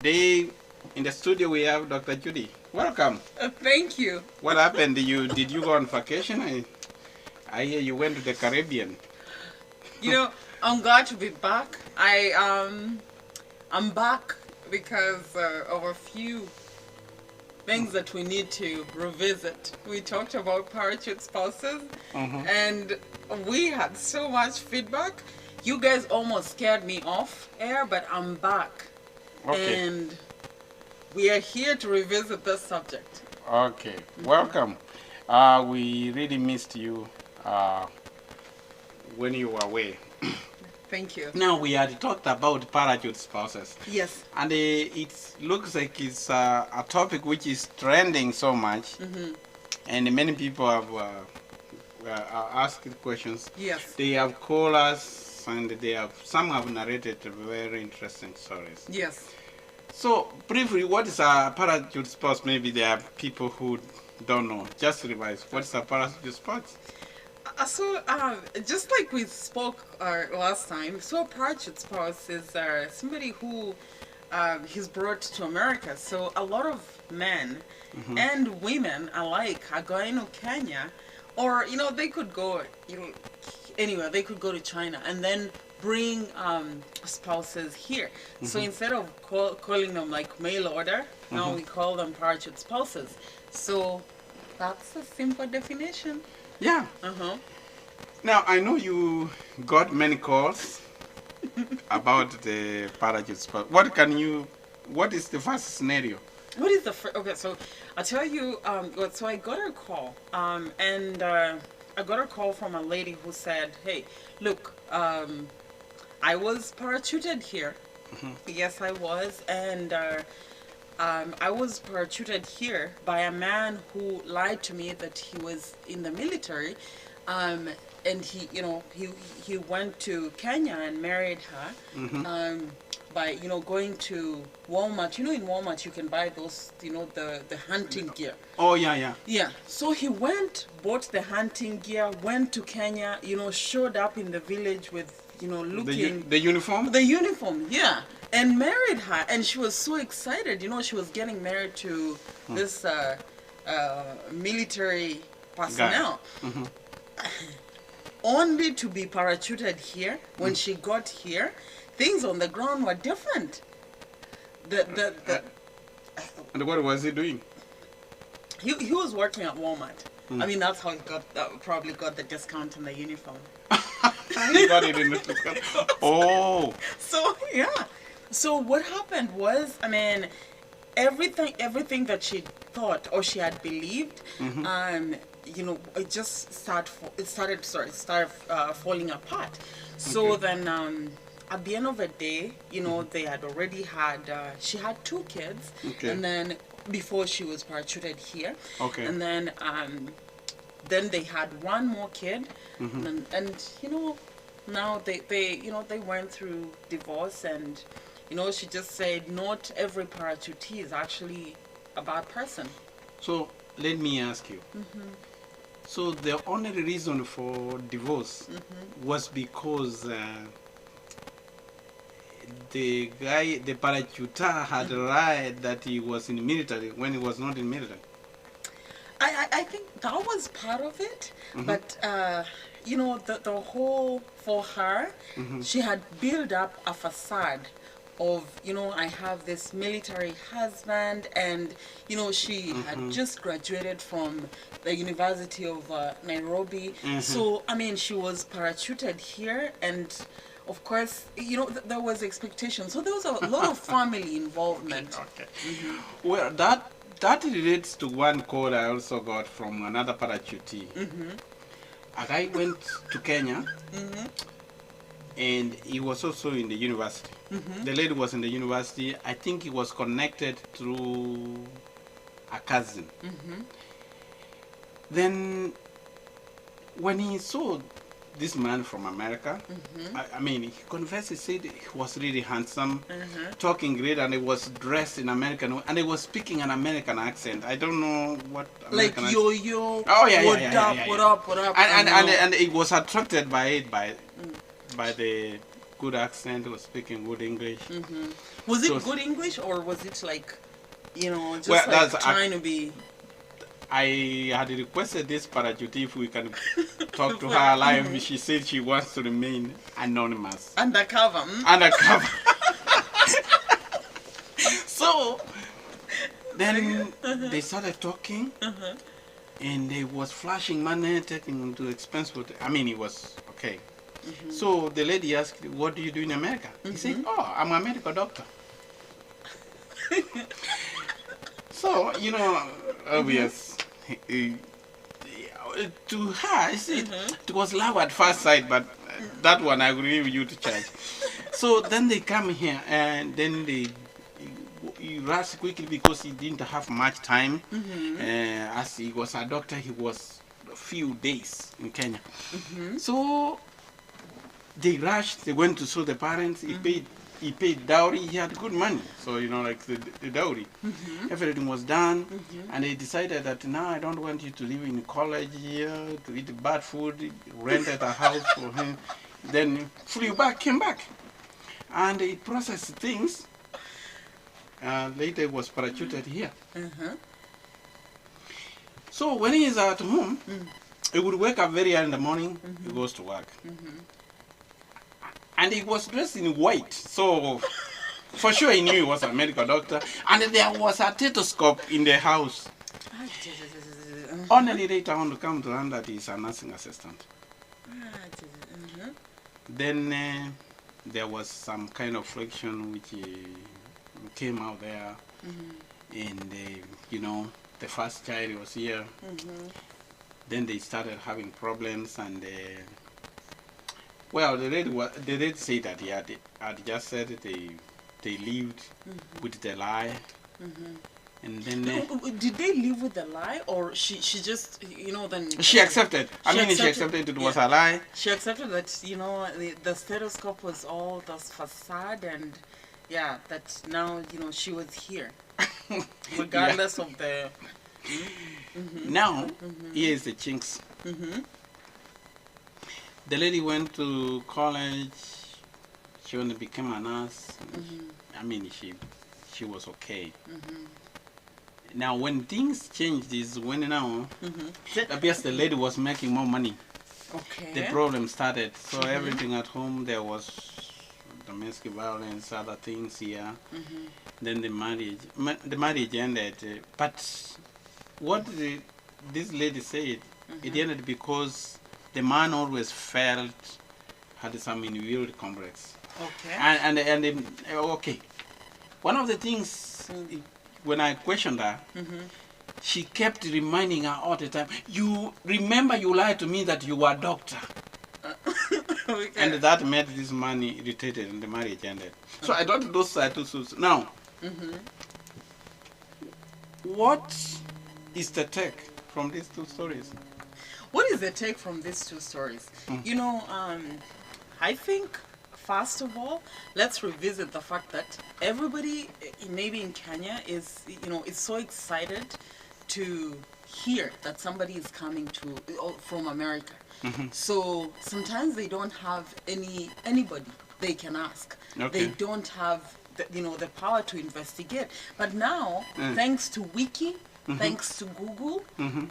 Today in the studio we have Dr. Judi. Welcome. Thank you. What happened? Did you go on vacation? I hear you went to the Caribbean. I'm glad to be back. I'm back because of a few things that we need to revisit. We talked about parachute spouses, and we had so much feedback. You guys almost scared me off air, but I'm back. Okay. And we are here to revisit this subject. Okay. Welcome. We really missed you when you were away. Thank you. Now we had talked about parachute spouses. Yes. And it looks like it's a topic which is trending so much. And many people have asked questions. Yes. They have called us and some have narrated very interesting stories. Yes. So briefly, what is a parachute spouse? Maybe there are people who don't know. Just revise. What is a parachute spouse? Just like we spoke last time, so a parachute spouse is somebody who he's brought to America. So a lot of men and women alike are going to Kenya, or they could go anywhere. They could go to China and then bring spouses here. So instead of calling them like mail order, now we call them parachute spouses. So that's a simple definition. Yeah. Now I know you got many calls about the parachute spouse. What is the first scenario? What is the first? Okay, so I'll tell you. So I got a call, and I got a call from a lady who said, "Hey, look, I was parachuted here. Yes, I was, and I was parachuted here by a man who lied to me that he was in the military, and he went to Kenya and married her, by going to Walmart. In Walmart you can buy those, the hunting gear. Oh yeah. Yeah. So he bought the hunting gear, went to Kenya, showed up in the village with, looking the uniform. The uniform, yeah. And married her, and she was so excited. She was getting married to this military personnel. Only to be parachuted here. When she got here, things on the ground were different. And what was he doing? He was working at Walmart. I mean, that's how he probably got the discount in the uniform. He got it in the discount. Oh. So yeah. So what happened was, everything that she thought or she had believed, it just started falling apart. So then, at the end of the day, they had already had, she had 2 kids, and then before she was parachuted here, and then they had 1 more kid, and now they went through divorce, and she just said not every parachutee is actually a bad person. So let me ask you. So the only reason for divorce was because the parachuter had lied that he was in the military when he was not in the military. I think that was part of it, but the whole, for her, she had built up a facade of, I have this military husband, and she had just graduated from the University of Nairobi. So she was parachuted here, and of course, there was expectation. So there was a lot of family involvement. Okay. Well, that relates to one call I also got from another parachutee. A guy went to Kenya, and he was also in the university. The lady was in the university. I think he was connected through a cousin. Then when he saw this man from America, he confessed, he said he was really handsome, talking great, and he was dressed in American, and he was speaking an American accent. I don't know what American like yo-yo. Oh yeah, what up? And he was attracted by it, by the good accent, was speaking good English. Was it So- good English, or was it like, just Well, like that's trying to be... I had requested this Parajuti if we can talk to her live. She said she wants to remain anonymous. undercover? Undercover. So then they started talking, and they was flashing money, taking him to expense. I mean, it was okay. So the lady asked, "What do you do in America?" He said, "Oh, I'm a medical doctor." So, obvious. To her, it was love at first sight, but that one I will leave you to judge. So then they come here, and then he rushed quickly because he didn't have much time. As he was a doctor, he was a few days in Kenya. So they rushed, they went to show the parents, he paid dowry, he had good money. So, like the dowry. Everything was done, and they decided that now I don't want you to live in college here, to eat bad food, rented a house for him. Then flew back, came back. And he processed things. Later he was parachuted here. So when he is at home, he would wake up very early in the morning, he goes to work. And he was dressed in white, so for sure he knew he was a medical doctor. And there was a stethoscope in the house. Only later on to come to learn that he's a nursing assistant. Then there was some kind of friction which came out there. And, the first child was here. Then they started having problems, and well, the lady said that he had just said that they lived with the lie, and then did they live with the lie, or she just then she accepted. She accepted it was a lie. She accepted that the stethoscope was all this facade, and that now she was here, regardless of the. Now here's the chinks. The lady went to college. She only became a nurse. She was okay. Now when things changed is when now appears the lady was making more money. Okay. The problem started. So everything at home, there was domestic violence, other things here. Then the marriage ended. But what this lady said, it ended because the man always had some inferiority complex. Okay. And okay. One of the things, when I questioned her, she kept reminding her all the time, you remember you lied to me that you were a doctor. Okay. And that made this man irritated, and the marriage ended. So I thought those are two suits. Now, what is the take from these two stories? What is the take from these two stories? I think, first of all, let's revisit the fact that everybody, maybe in Kenya, is so excited to hear that somebody is coming from America. So sometimes they don't have anybody they can ask. Okay. They don't have the power to investigate. But now, thanks to Wiki, thanks to Google,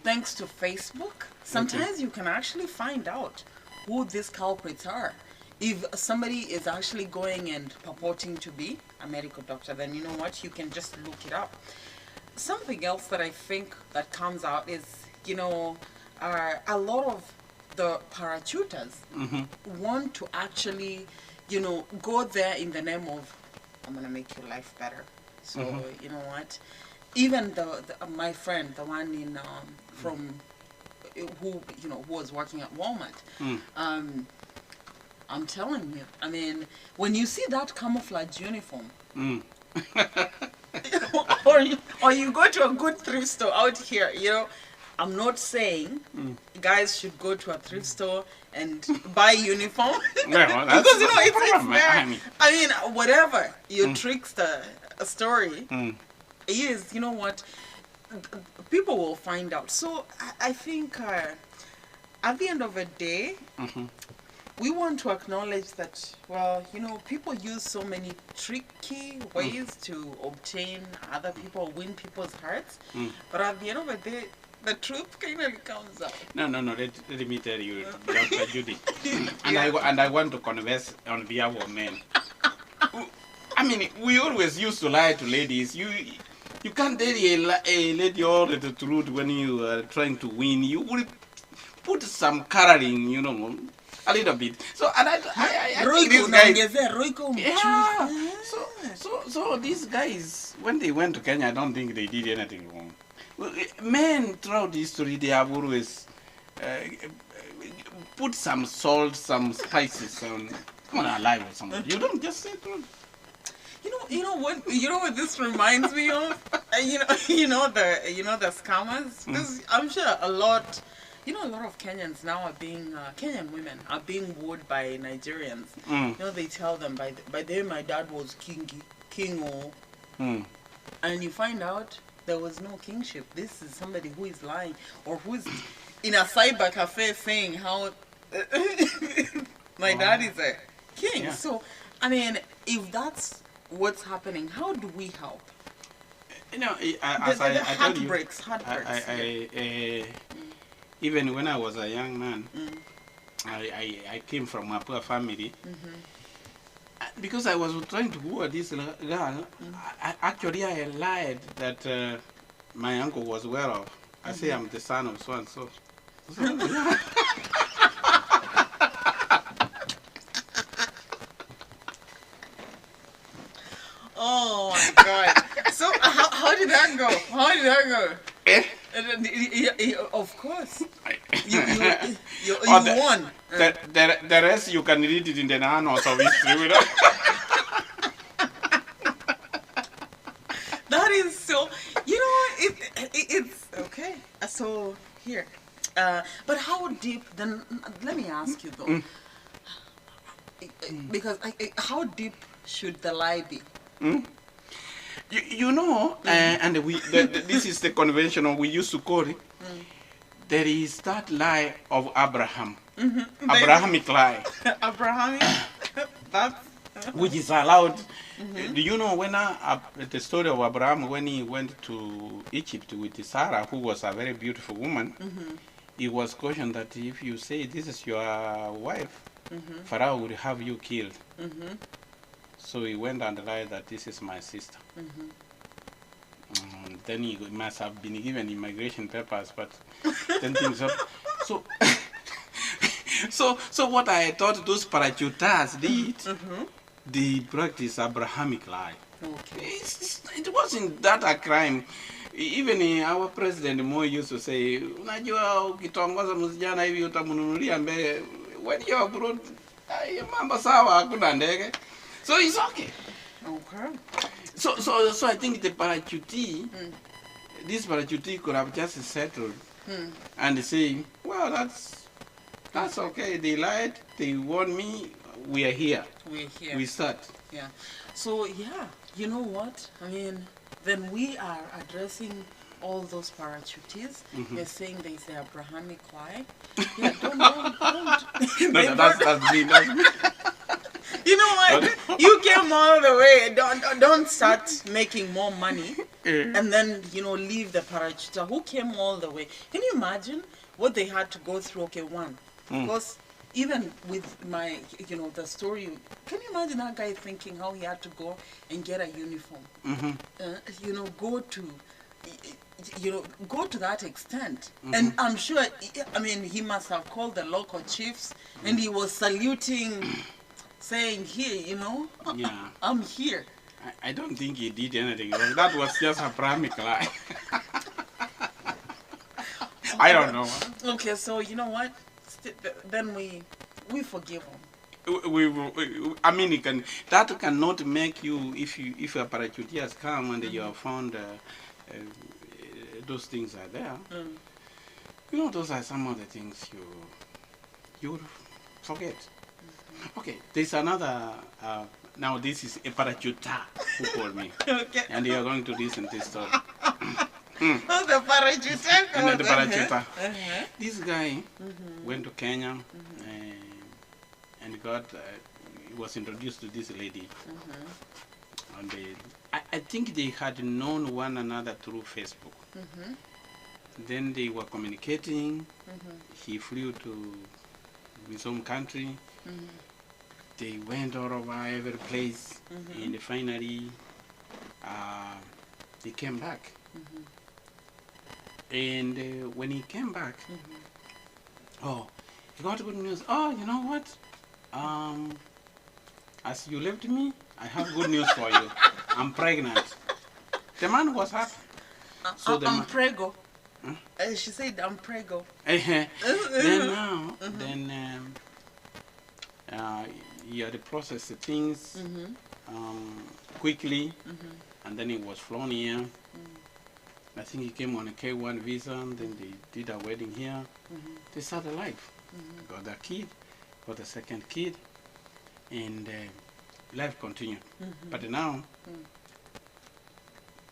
thanks to Facebook, sometimes you can actually find out who these culprits are. If somebody is actually going and purporting to be a medical doctor, then you know what, you can just look it up. Something else that I think that comes out is, a lot of the parachuters want to actually, go there in the name of, I'm going to make your life better. So, you know what, even my friend, the one in from who was working at Walmart, I'm telling you, when you see that camouflage uniform, or you go to a good thrift store out here, I'm not saying guys should go to a thrift store and buy uniform. Well, because it's very, I whatever your trickster story is, you know what, people will find out. So I think at the end of the day, we want to acknowledge that, well, people use so many tricky ways to obtain other people, win people's hearts. But at the end of the day, the truth kind of comes out. No. Let me tell you, Dr. Judi. And I want to converse on behalf of men. I mean, we always used to lie to ladies. You can't tell a lady all the truth when you are trying to win. You will put some coloring, a little bit. So, and I think these guys, so these guys, when they went to Kenya, I don't think they did anything wrong. Men throughout history, they have always put some salt, some spices on alive or something. You don't just say truth. You know what this reminds me of? The scammers. This, I'm sure a lot of Kenyans now are being Kenyan women are being wooed by Nigerians. They tell them by the way my dad was king and you find out there was no kingship. This is somebody who is lying or who's in a cyber cafe saying how my dad is a king. Yeah. So, I mean, if that's what's happening, how do we help? As I told you, heartbreaks. Even when I was a young man, I came from a poor family. Because I was trying to woo this girl, I lied that my uncle was aware of. I say I'm the son of so and so. Oh my God! So how did that go? How did that go? Of course, you won. The rest you can read it in the annals of history. That is so. It's okay. So here, but how deep? Then let me ask you though, because how deep should the lie be? And this is the conventional we used to call it. There is that lie of Abraham, Abrahamic lie. Abrahamic, that's which is allowed. Do you know when the story of Abraham when he went to Egypt with Sarah, who was a very beautiful woman? He was cautioned that if you say this is your wife, Pharaoh will have you killed. So he went and lied that this is my sister. Then he must have been given immigration papers, but then things up. So what I thought those parachuters did, they practice Abrahamic lie. Okay. It wasn't that a crime. Even our president Moi used to say, unajua ukitongoza msijana hivi utamununulia mbele. When you're abroad, mambo sawa hakuna ndege. So it's okay. Okay. So I think the parachutee, this parachutee could have just settled and say, well, that's okay. They lied. They warned me. We are here. We're here. We start. Yeah. So yeah, you know what? I mean, then we are addressing all those parachutees. They're saying there's the Abrahamic lie. Yeah, don't. No, that's me. That's me. You know what? You came all the way. Don't start making more money and then leave the parachuter who came all the way. Can you imagine what they had to go through? Okay, one, because even with my the story, can you imagine that guy thinking how he had to go and get a uniform? Go to that extent. And I'm sure, I mean, he must have called the local chiefs and he was saluting, saying, here, Yeah. I'm here. I don't think he did anything wrong. That was just a Abrahamic lie. I don't know. Okay, so you know what? Then we forgive him. I mean, that cannot make you, if a parachuteer has come and you have found those things are there. Those are some of the things you forget. Okay, there's another. Now this is a parachuter who called me, okay. And you are going to listen to this story. Oh, the parachuter. And the parachuter. This guy went to Kenya. and he was introduced to this lady. And I think they had known one another through Facebook. Then they were communicating. He flew to his home country. They went all over every place, and finally he came back. And when he came back, oh, he got good news. Oh, you know what? As you left me, I have good news for you. I'm pregnant. The man was happy. So I'm prego. She said, I'm prego. Then now, he had to process the things quickly, and then he was flown here. I think he came on a K1 visa, and then they did a wedding here. They started life. Got a kid, got a second kid, and life continued. But now,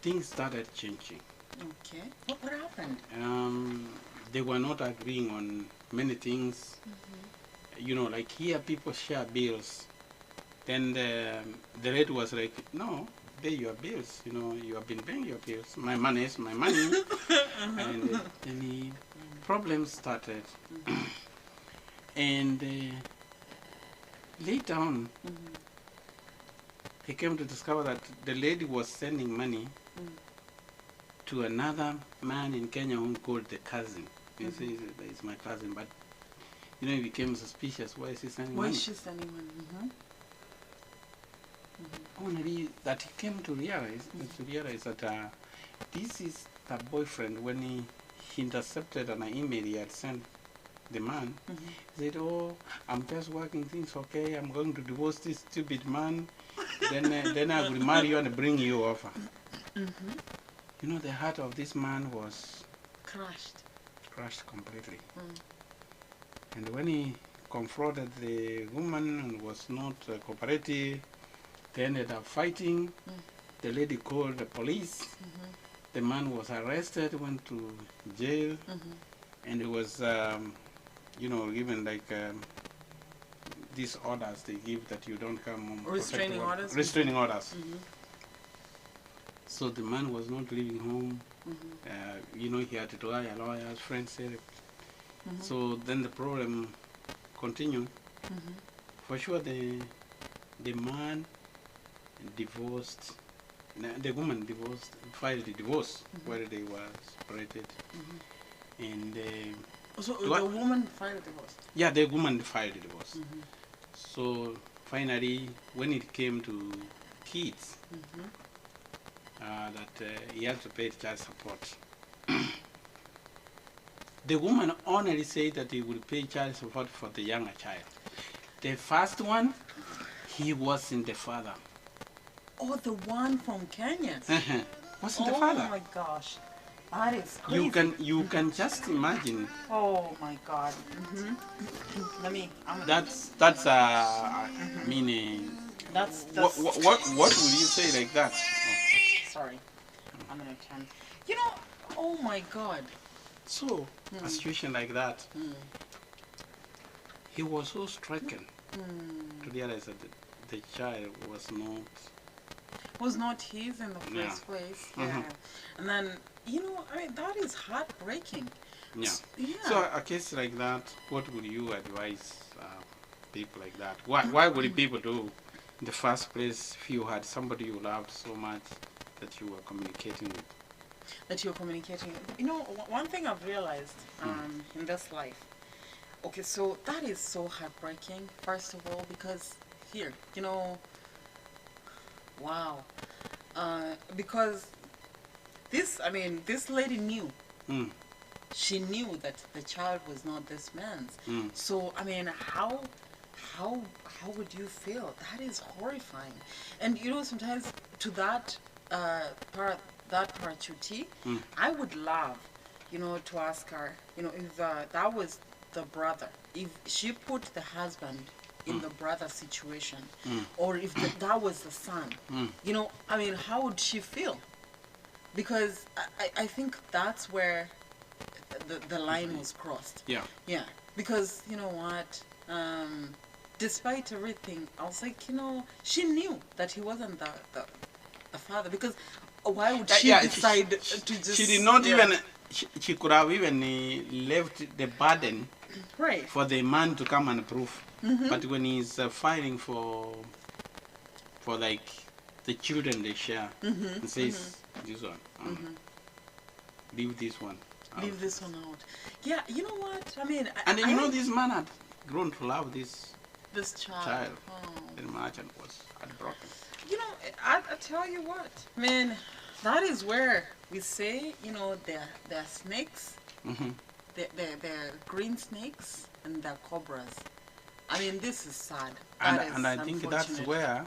things started changing. Okay. What happened? They were not agreeing on many things. You know, like here people share bills. Then the rate was like, no, pay your bills. You know, you have been paying your bills. My money is my money. And then the problems started. And later on, he came to discover that the lady was sending money to another man in Kenya who called the cousin. He says, it's my cousin, but you know, he became suspicious. Why is he sending money? Why is she sending money? Only that he came to realize, that this is the boyfriend. When he intercepted an email he had sent the man, he said, oh, I'm just working things okay, I'm going to divorce this stupid man, then I will marry you and bring you over. You know, the heart of this man was crushed completely. And when he confronted the woman and was not cooperative, they ended up fighting. The lady called the police. The man was arrested, went to jail, and it was, you know, given like these orders they give that you don't come home. Restraining orders? Restraining orders. So the man was not leaving home. You know, he had to hire a lawyer, as friends said. So then the problem continued. For sure, the man divorced, the woman filed the divorce where they were separated. And so the woman filed a divorce? Yeah, the woman filed a divorce. So finally, when it came to kids, that he had to pay child support. The woman only said that he would pay child support for the younger child. The first one, he wasn't the father. Oh, the one from Kenya? Wasn't the father. Oh my gosh. That is crazy. You can just imagine. Oh my God. Let me. That's I mean. That's what would you say like that? Oh. Sorry, I'm gonna turn. You know, oh my God. So a situation like that, he was so stricken to realize that the child was not his in the first place. And then, you know, I mean, that is heartbreaking. So a case like that, what would you advise people like that? Why would people do in the first place if you had somebody you loved so much that you were communicating with? You know, one thing I've realized in this life, okay, so that is so heartbreaking, first of all, because here, you know, wow, because this lady knew. She knew that the child was not this man's. So, I mean, how would you feel? That is horrifying. And, you know, sometimes to that Chuti, I would love, you know, to ask her, you know, if that was the brother, if she put the husband in the brother situation, or if that was the son, you know, I mean, how would she feel? Because I think that's where the line was crossed. Yeah. Because, you know what, despite everything, I was like, she knew that he wasn't the father, because why would she decide to just... She did not even... She could have even left the burden right for the man to come and prove. But when he's fighting for like the children they share, and says, this one, leave this one out. Leave this one out. Yeah, you know what? I mean... And this man had grown to love this child Oh. very much and was heartbroken. I tell you what, man, that is where we say, they're snakes, they're green snakes, and they're cobras. I mean, this is sad. And I think that's where...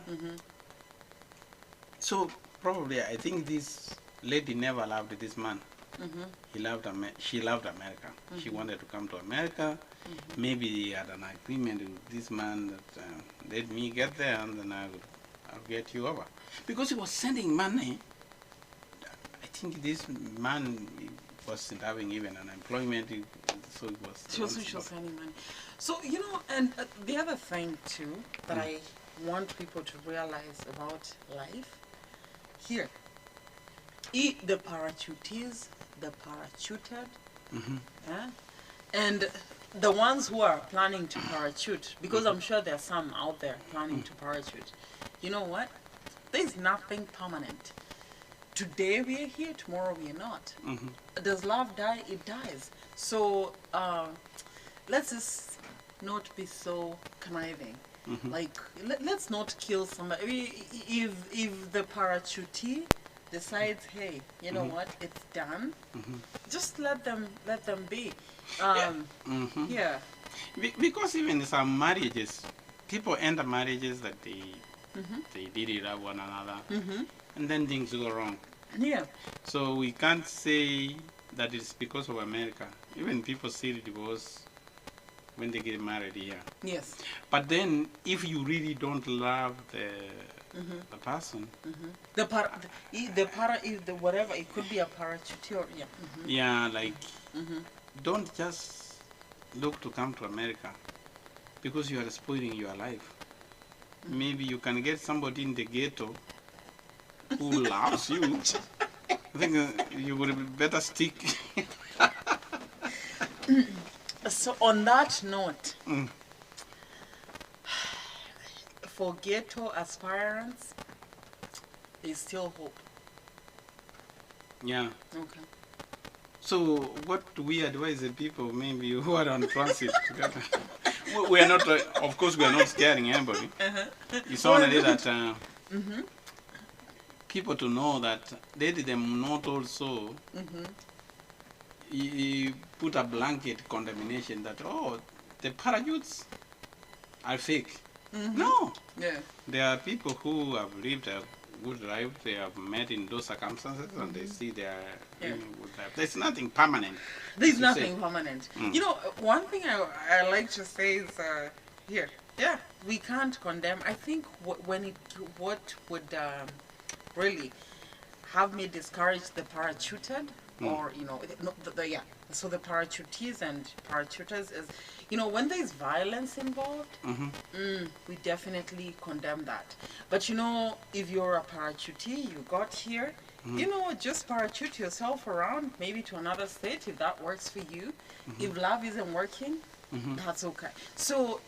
So, probably, I think this lady never loved this man. She loved America. She wanted to come to America. Maybe he had an agreement with this man that let me get there and then I'll get you over. Because he was sending money. I think this man wasn't having even an employment, so it was... She was sending money. So, and the other thing too that I want people to realize about life here, the parachutees, the parachuted, and the ones who are planning to parachute, because I'm sure there are some out there planning to parachute. You know what? There's nothing permanent. Today we are here, tomorrow we are not. Does love die? It dies. So let's just not be so conniving. Like, let's not kill somebody. If the parachutee decides, hey, you know what, it's done, just let them be. Yeah. Because even some marriages, people enter marriages that they didn't love one another, and then things go wrong. Yeah. So we can't say that it's because of America. Even people still divorce when they get married here. Yes. But then, if you really don't love the person, whatever, it could be a parachute or like don't just look to come to America because you are spoiling your life. Maybe you can get somebody in the ghetto who loves you. I think you would better stick. So on that note, for ghetto aspirants, there's still hope. Yeah. Okay. So what do we advise the people maybe who are on transit? We are not, of course, we are not scaring anybody. It's only that people to know that let them not also put a blanket condemnation that, oh, the parachutes are fake. No. Yeah. There are people who have lived a good life, they have met in those circumstances, and they see they are living a good life. There's nothing permanent. There's nothing permanent. One thing I like to say is here. Yeah, we can't condemn. I think what would really have me discourage the parachuted, or so the parachutees and parachuters is, when there's violence involved, we definitely condemn that. But if you're a parachutee, you got here, just parachute yourself around, maybe to another state if that works for you. If love isn't working, that's okay. So,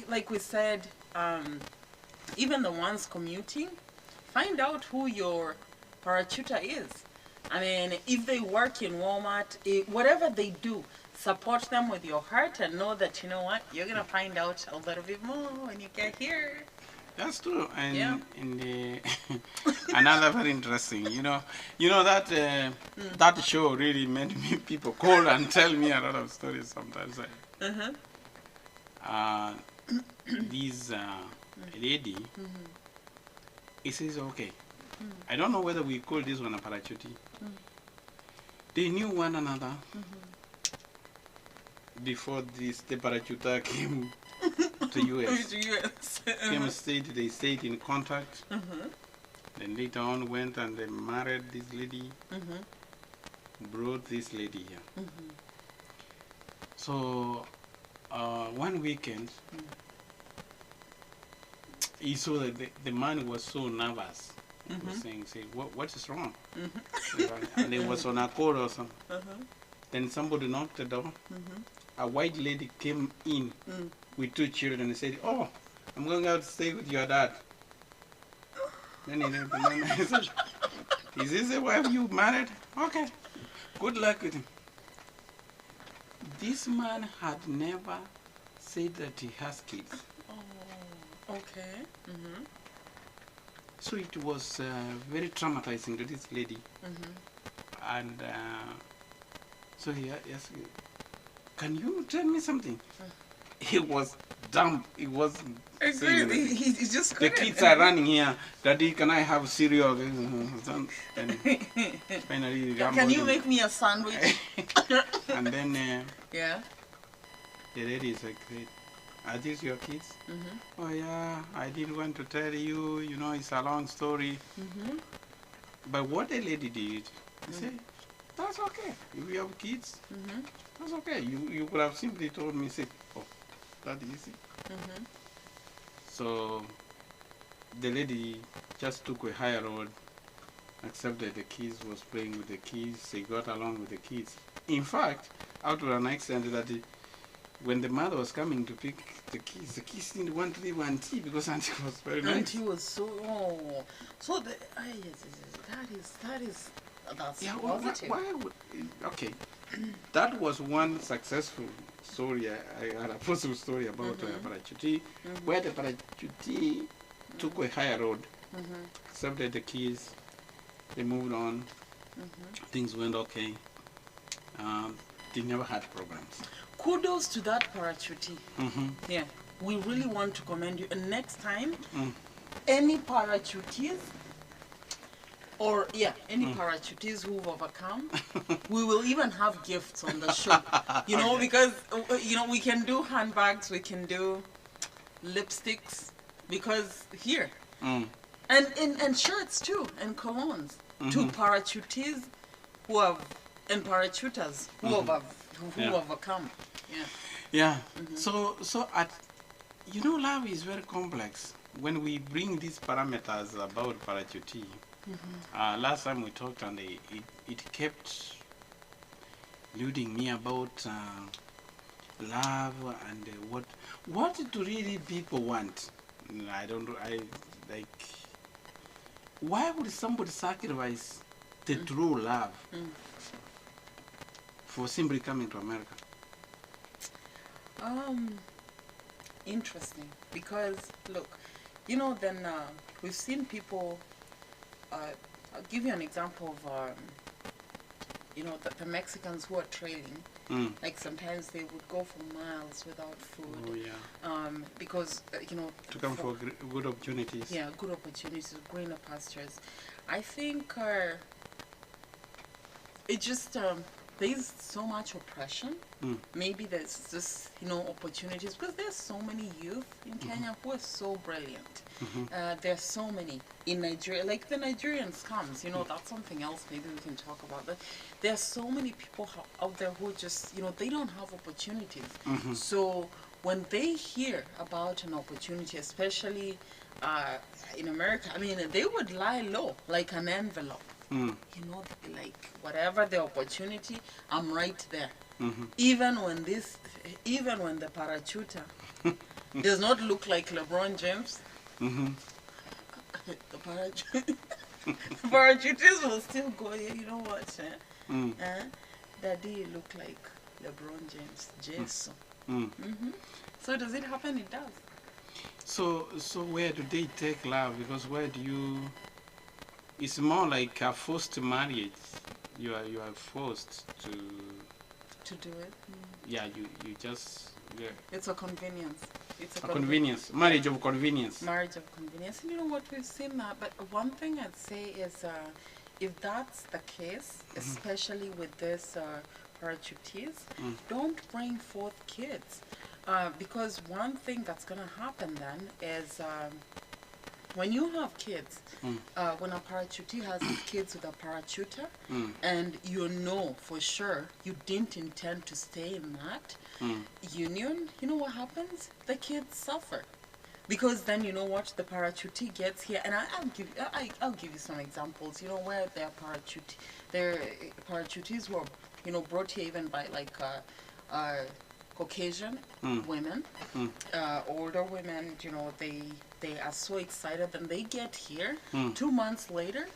like we said, even the ones commuting, find out who your parachuter is. I mean, if they work in Walmart, whatever they do, support them with your heart and know that, you're going to find out a little bit more when you get here. That's true. And another very interesting, that that show really made me people call and tell me a lot of stories sometimes. This lady, he says, okay, I don't know whether we call this one a parachutee. They knew one another before the parachuter came to US. They stayed in contact. Then later on went and they married this lady, brought this lady here. So one weekend, he saw that the man was so nervous. He was saying, what is wrong? And he was on a call or something. Then somebody knocked the door. A white lady came in with 2 children and said, "Oh, I'm going out to stay with your dad." Then he said, "Is this the wife you married? Okay, good luck with him." This man had never said that he has kids. Oh, okay. So it was very traumatizing to this lady. And so he asked, "Can you tell me something?" He was dumb. He wasn't saying anything. He just The couldn't. kids are running here. "Daddy, can I have cereal?" And finally, Can you make me a sandwich? And then Yeah. the lady is like, "Are these your kids?" "Oh yeah, I didn't want to tell you. You know, it's a long story." But what the lady did, she said, "That's okay. If you have kids, that's okay. You could have simply told me, say, oh, that easy." So the lady just took a higher road, accepted the kids, was playing with the kids, they got along with the kids. In fact, out to an extent that when the mother was coming to pick the kids didn't want to leave Auntie because Auntie was very nice. Auntie was so, so that's Yeah, positive. why would, okay, that was one successful story. I had a positive story about parachutee, where the parachutee took a higher road, accepted the keys, they moved on, things went okay. They never had problems. Kudos to that parachutee. Yeah, we really want to commend you. And next time, any parachutees, or any parachutees who've overcome, we will even have gifts on the show. You know, because we can do handbags, we can do lipsticks, because here, and shirts too, and colognes to parachutees who have, and parachuters who have overcome. Yeah. So at love is very complex. When we bring these parameters about parachutee, last time we talked, and it kept leading me about love and what do really people want. I don't. I like. Why would somebody sacrifice the true love for simply coming to America? Interesting, because look, then we've seen people. I'll give you an example of the Mexicans who are trailing. Like sometimes they would go for miles without food. Because to come for good opportunities. Yeah, good opportunities, greener pastures. I think it just there's so much oppression. Maybe there's just opportunities, because there's so many youth in Kenya who are so brilliant. There's so many in Nigeria, like the Nigerian scams. That's something else maybe we can talk about. But there's so many people out there who just they don't have opportunities. So when they hear about an opportunity, especially in America, I mean, they would lie low like an envelope. They'd be like, whatever the opportunity, I'm right there. Even when the parachuter does not look like LeBron James, the parachuters will still go, you know what? Daddy look like LeBron James, Jason. So does it happen? It does. So where do they take love? Because where do you? It's more like a forced marriage. You are forced to do it. Yeah, you just It's a convenience. It's a convenience. Marriage of convenience. Marriage of convenience. And you know what, we've seen that. But one thing I'd say is, if that's the case, especially with this parachutees, don't bring forth kids, because one thing that's gonna happen then is. When you have kids, when a parachutee has kids with a parachuter, and for sure you didn't intend to stay in that union, you know what happens? The kids suffer. Because then you know what, the parachutee gets here, and I'll give you some examples. You know where their parachutees were, you know, brought here even by like Caucasian women, older women. You know, they are so excited, and they get here 2 months later,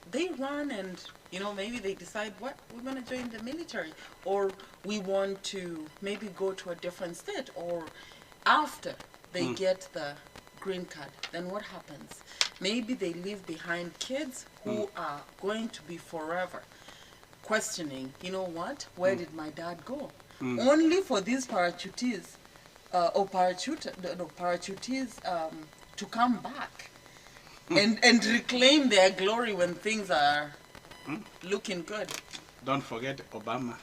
they run and, you know, maybe they decide, what, we're going to join the military, or we want to maybe go to a different state, or after they get the green card, then what happens? Maybe they leave behind kids who are going to be forever questioning, you know what, where did my dad go? Only for these parachutees, parachutees to come back and reclaim their glory when things are looking good. Don't forget Obama.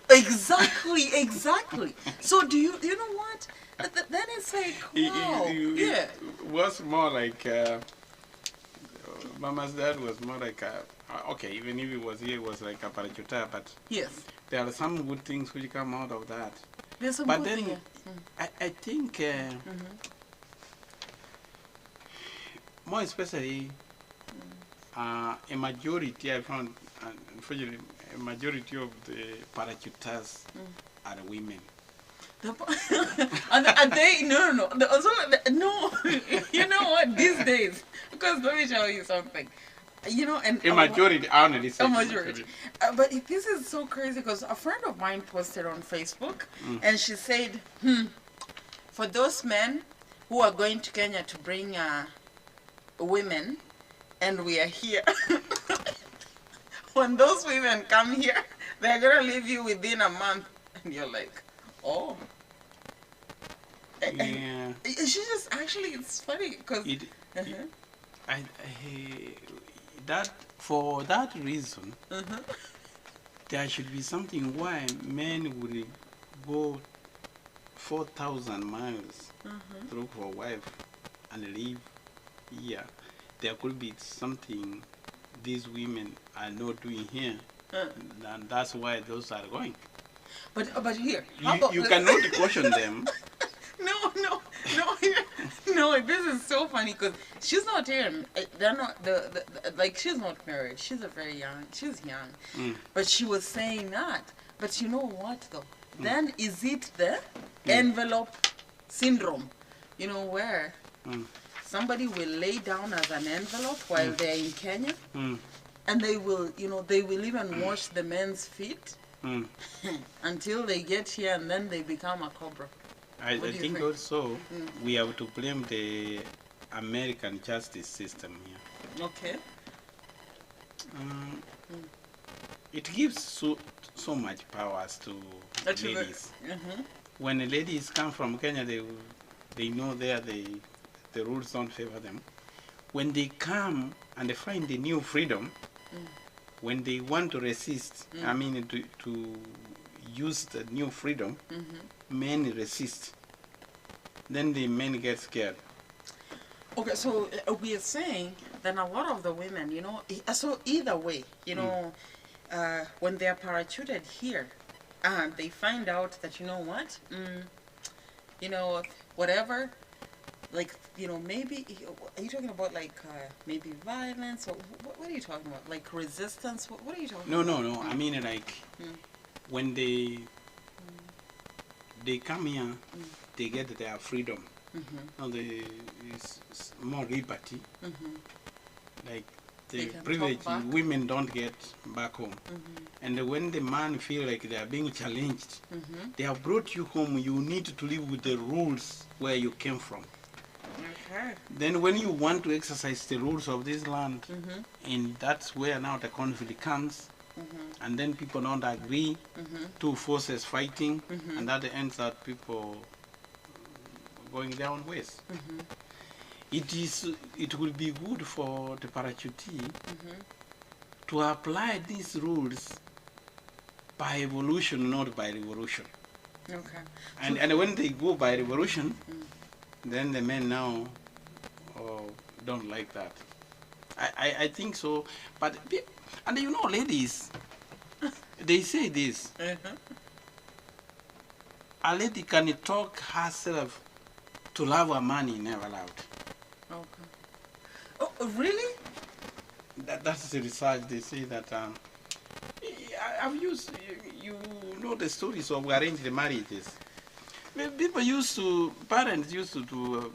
Exactly. So do you know what? Then it's like, wow. Yeah. It was more like Mama's dad was more like okay, even if he was here, it was like a parachuter, but yes, there are some good things which come out of that. There's some But good then things. I think more especially a majority, I found, unfortunately, a majority of the parachuters are women. Are they? No. No. You know what? These days, because let me tell you something. You know, and A majority, I only say a majority. But this is so crazy because a friend of mine posted on Facebook, and she said, for those men who are going to Kenya to bring women, and we are here, when those women come here, they're gonna leave you within a month, and you're like, oh. Yeah. She just actually, it's funny because that for that reason, there should be something why men would go 4,000 miles to look for a wife and live here. There could be something these women are not doing here, and that's why those are going. But here, You cannot caution them. No, this is so funny because she's not here. They're not like, she's not married. She's young, but she was saying that. But you know what though? Then is it the envelope syndrome? You know, where somebody will lay down as an envelope while they're in Kenya, and they will even wash the men's feet until they get here, and then they become a cobra. I think also we have to blame the American justice system here. Okay. It gives so much powers to ladies. When ladies come from Kenya, they know there the rules don't favor them. When they come and they find the new freedom, when they want to resist, I mean to use the new freedom, men resist. Then the men get scared. Okay, so we are saying that a lot of the women, you know, so either way, you know, when they are parachuted here, they find out that, you know what, you know, whatever, like, you know, maybe, are you talking about like maybe violence, or what are you talking about? Like resistance? What are you talking about? No. I mean, like, when they come here, they get their freedom. Now it's more liberty. Like the privilege women don't get back home. And when the man feel like they are being challenged, they have brought you home. You need to live with the rules where you came from. Okay. Then when you want to exercise the rules of this land, and that's where now the conflict comes, and then people don't agree, two forces fighting, and that ends up people going their own ways. It will be good for the parachutee to apply these rules by evolution, not by revolution. Okay. And when they go by revolution, then the men now don't like that. I think so. But, and you know, ladies, they say this. A lady can talk herself to love a man he never loved. Okay. Oh, really? That's the research. They say that I've used, you know the stories of arranged marriages. People parents used to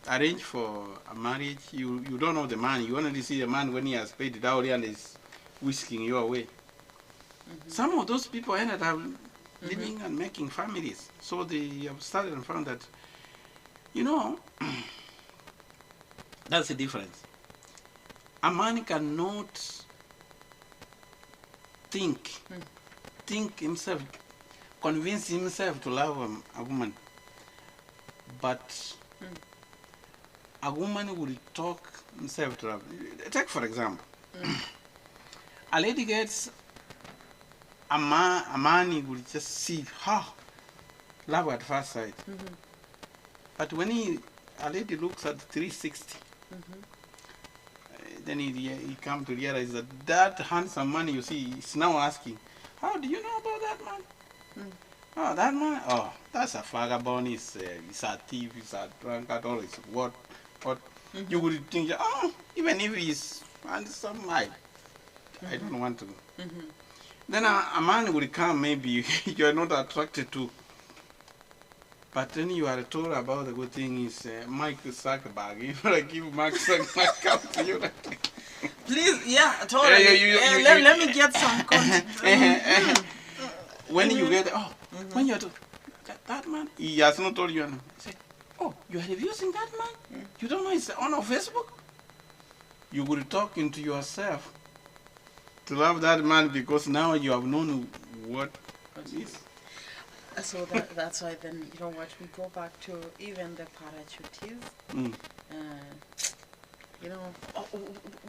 arrange for a marriage. You don't know the man. You only see the man when he has paid the dowry and is whisking you away. Some of those people ended up living and making families. So they have started and found that, you know, that's the difference. A man cannot think himself, convince himself to love a woman, but a woman will talk himself to love. Take for example, a lady gets a man he will just see, love at first sight. But when a lady looks at 360, then he come to realize that handsome man you see is now asking, how do you know about that man? Oh, that man, oh, that's a vagabond, he's a thief, he's a drunkard, all is what. You would think, oh, even if he's handsome, I don't want to. Then a man will come, maybe you're not attracted to. But then you are told about the good thing is Mike Zuckerberg. You know, like give Mark Zuckerberg come to you. Please, yeah, totally. Let me get some content. When you get, when you're that man, he has not told you. He said, oh, you are abusing that man? You don't know it's on Facebook? You will talk into yourself to love that man because now you have known what it is. So that's why then, you know what, we go back to even the parachutees. You know,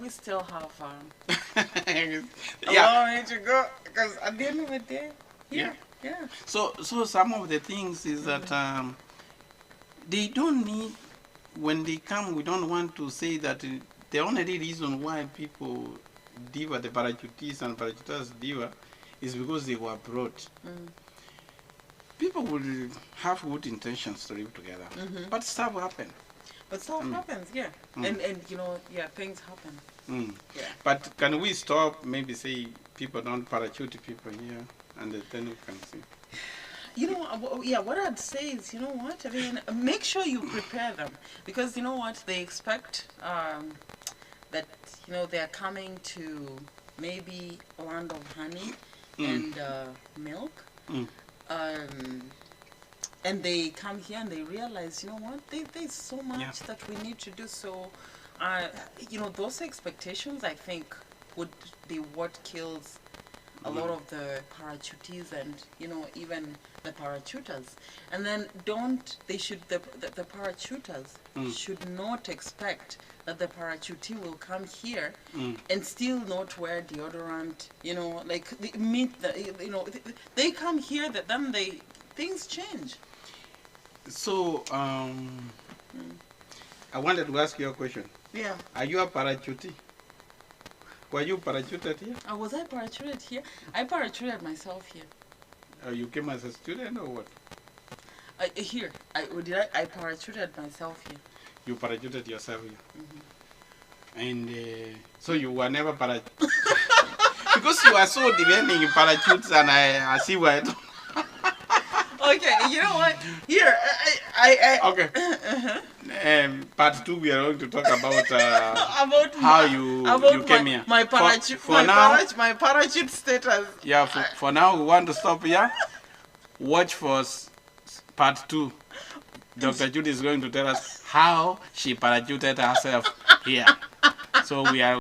we still have a long way to go because at the end of the day, yeah. So some of the things is that they don't need, when they come, we don't want to say that the only reason why people diva, the parachutees and parachuters diva, is because they were brought. People will have good intentions to live together, but stuff happens. But stuff happens, yeah. And you know, yeah, things happen. Yeah. But can we stop, maybe say people don't parachute people here, and then we can see? You know, yeah, what I'd say is, you know what, I mean, make sure you prepare them. Because, you know what, they expect that, you know, they're coming to maybe a land of honey and milk. And they come here and they realize, you know what, there's so much that we need to do. So, you know, those expectations, I think, would be what kills a lot of the parachutees and, you know, even the parachuters. And then the parachuters should not expect that the parachutee will come here and still not wear deodorant, you know, like you know, they come here, that then things change. So, I wanted to ask you a question. Yeah. Are you a parachutee? Were you parachuted here? Was I parachuted here? I parachuted myself here. You came as a student or what? Here. I parachuted myself here. You parachuted yourself here? And so you were never parachuted? Because you are so demanding in parachutes and I see why. Okay, you know what? Here, Okay. Part 2, we are going to talk about how you came here. My parachute status. Yeah, for now we want to stop here. Watch for part 2. Dr. Judi is going to tell us how she parachuted herself here. So we are